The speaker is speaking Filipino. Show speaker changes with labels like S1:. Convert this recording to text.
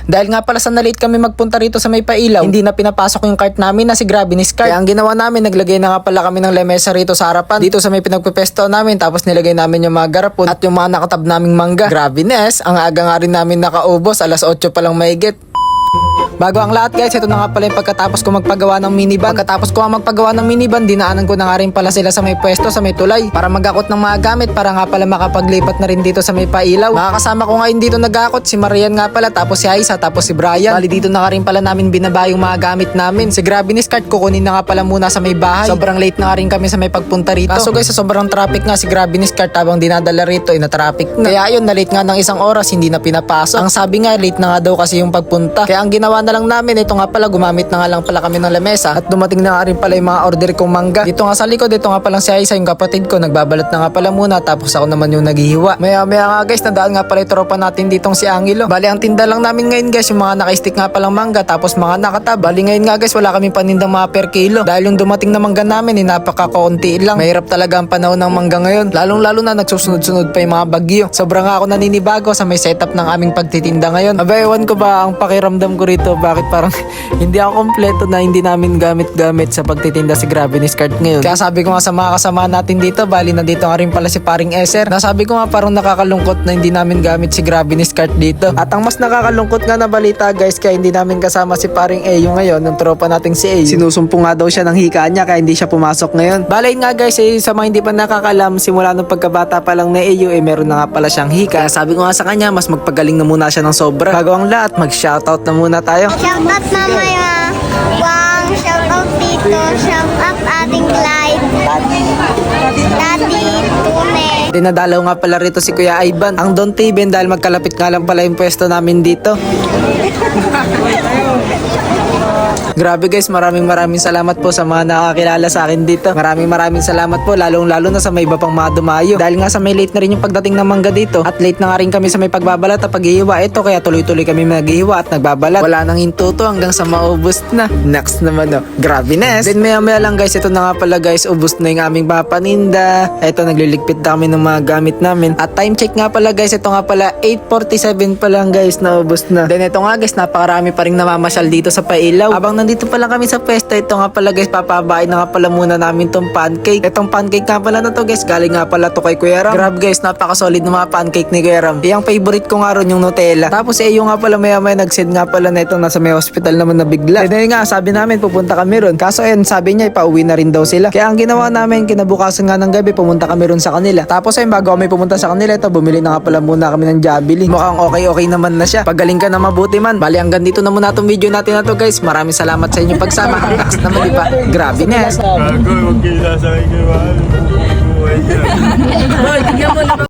S1: Dahil nga pala sa na-late kami magpunta rito sa may pailaw, hindi na pinapasok yung cart namin na si Gravinis cart. Kaya ang ginawa namin, naglagay na nga pala kami ng lamesa rito sa harapan dito sa may pinagpepesto namin, tapos nilagay namin yung mga garapon at yung mga nakatab naming mangga. Gravinis, ang aga nga rin namin nakaubos, alas 8 pa lang maigit. Bago ang lahat guys, ito na nga pala yung pagkatapos ko magpagawa ng minivan. Pagkatapos ko nga magpagawa ng minivan, dinaanan ko na nga rin pala sila sa may pwesto, sa may tulay, para magakot ng mga gamit, para nga pala makapaglipat na rin dito sa may pailaw. Makakasama ko ngayon dito nagakot, si Marian nga pala, tapos si Aisa, tapos si Brian. Bali dito na nga rin pala namin binaba yung mga gamit namin. Si Gravinis cart kukunin na nga pala muna sa may bahay. Sobrang late na nga rin kami sa may pagpunta rito. Kaso guys, sa sobrang traffic nga si Gravinis cart habang dinadala rito ay na-traffic na. Kaya yun, na-late nga ng isang oras, hindi na pinapasok. Ang sabi nga, late na nga daw kasi yung pagpunta. Kaya ang ginawa na lang namin, ito nga pala, gumamit na nga lang pala kami ng lamesa at dumating na nga rin pala yung mga order kong mangga. Dito nga sa likod, dito nga palang si Aisa, yung kapatid ko, nagbabalot na nga pala muna, tapos ako naman yung naghihiwa. Maya nga guys, nadaan nga pala yung tropa natin ditong si Angelo. Bali ang tinda lang namin ngayon guys, yung mga naka-stick nga palang mangga, tapos mga nakatab. Bali ngayon nga guys, wala kaming panindang mga per kilo. Dahil yung dumating na mangga namin, napaka-kaunti lang. Mahirap talaga ang panahon ng mangga ngayon. Lalong-lalo na nagsusunod-sunod pa yung mga bagyo. Sobrang nga ako naninibago sa may setup ng aming pagtitinda ngayon. Aba, ewan ko ba ang pakiramdam ko rito, bakit parang hindi ako kompleto na hindi namin gamit sa pagtitinda si Gravinis cart ngayon. Kaya sabi ko nga sa mga kasama natin dito, bali nandito nga rin pala si paring Eser. Nasabi ko nga parang nakakalungkot na hindi namin gamit si Gravinis cart dito. At ang mas nakakalungkot nga na balita guys, kaya hindi namin kasama si paring Eyo ngayon, ng tropa nating si Eyo. Sinusumpong nga daw siya ng hika niya kaya hindi siya pumasok ngayon. Balay nga guys, sa mga hindi pa nakakalam, simula nung pagkabata pa lang na Eyo, meron na nga pala siyang hika. Kaya sabi ko nga sa kanya, mas magpagaling na muna siya ng sobra. Bago ang lahat, mag-shoutout na muna tayo.
S2: Shoutout mamaya. Wang, shoutout dito. Shoutout ating Clyde. Daddy, Tune.
S1: Dinadalaw nga pala rito si Kuya Ivan, ang Don Tiben, dahil magkalapit nga lang pala yung pwesto namin dito. Grabe guys, maraming salamat po sa mga nakakilala sa akin dito. Maraming salamat po, lalo na sa may iba pang mga dumayo. Dahil nga sa may late na rin yung pagdating ng mangga dito, at late na nga rin kami sa may pagbabalat at paghihiwa. Ito kaya tuloy-tuloy kami maghihiwa at nagbabalat. Wala nang hintuto hanggang sa maubos na. Next naman Gravinis. Then maya lang guys, ito na nga pala guys, ubos na yung aming mga paninda. Ito, nagliligpit na kami ng mga gamit namin. At time check nga pala guys, ito nga pala 8:47 pa lang guys, naubos na. Then ito nga guys, napakarami pa rin namamasyal dito sa pailaw. Habang nandito pa lang kami sa pwesto, ito nga pala guys, papabain na nga pala muna namin tong pancake. Itong pancake nga pala na to guys, galing nga pala to kay Kuya Ram. Grab guys, napaka-solid ng mga pancake ni Kuya Ram. Yung favorite ko nga ron yung Nutella. Tapos yung nga pala maya nag-send nga pala na itong nasa may hospital naman na bigla. Then nga, sabi namin pupunta kami ron. Kaso sabi niya ipauwi na rin daw sila. Kaya ang ginawa namin, kinabukasan nga ng gabi, pumunta kami ron sa kanila. Tapos bago kami pumunta sa kanila, ito, bumili na nga pala muna kami ng Jollibee. Mukhang okay naman na siya. Pagaling ka na mabuti man. Bali, hanggang dito na muna itong video natin na to guys. Maraming salamat sa inyong pagsama. Next naman, di ba? Gravinis.
S3: Gago, huwag kayo sasakay kayo.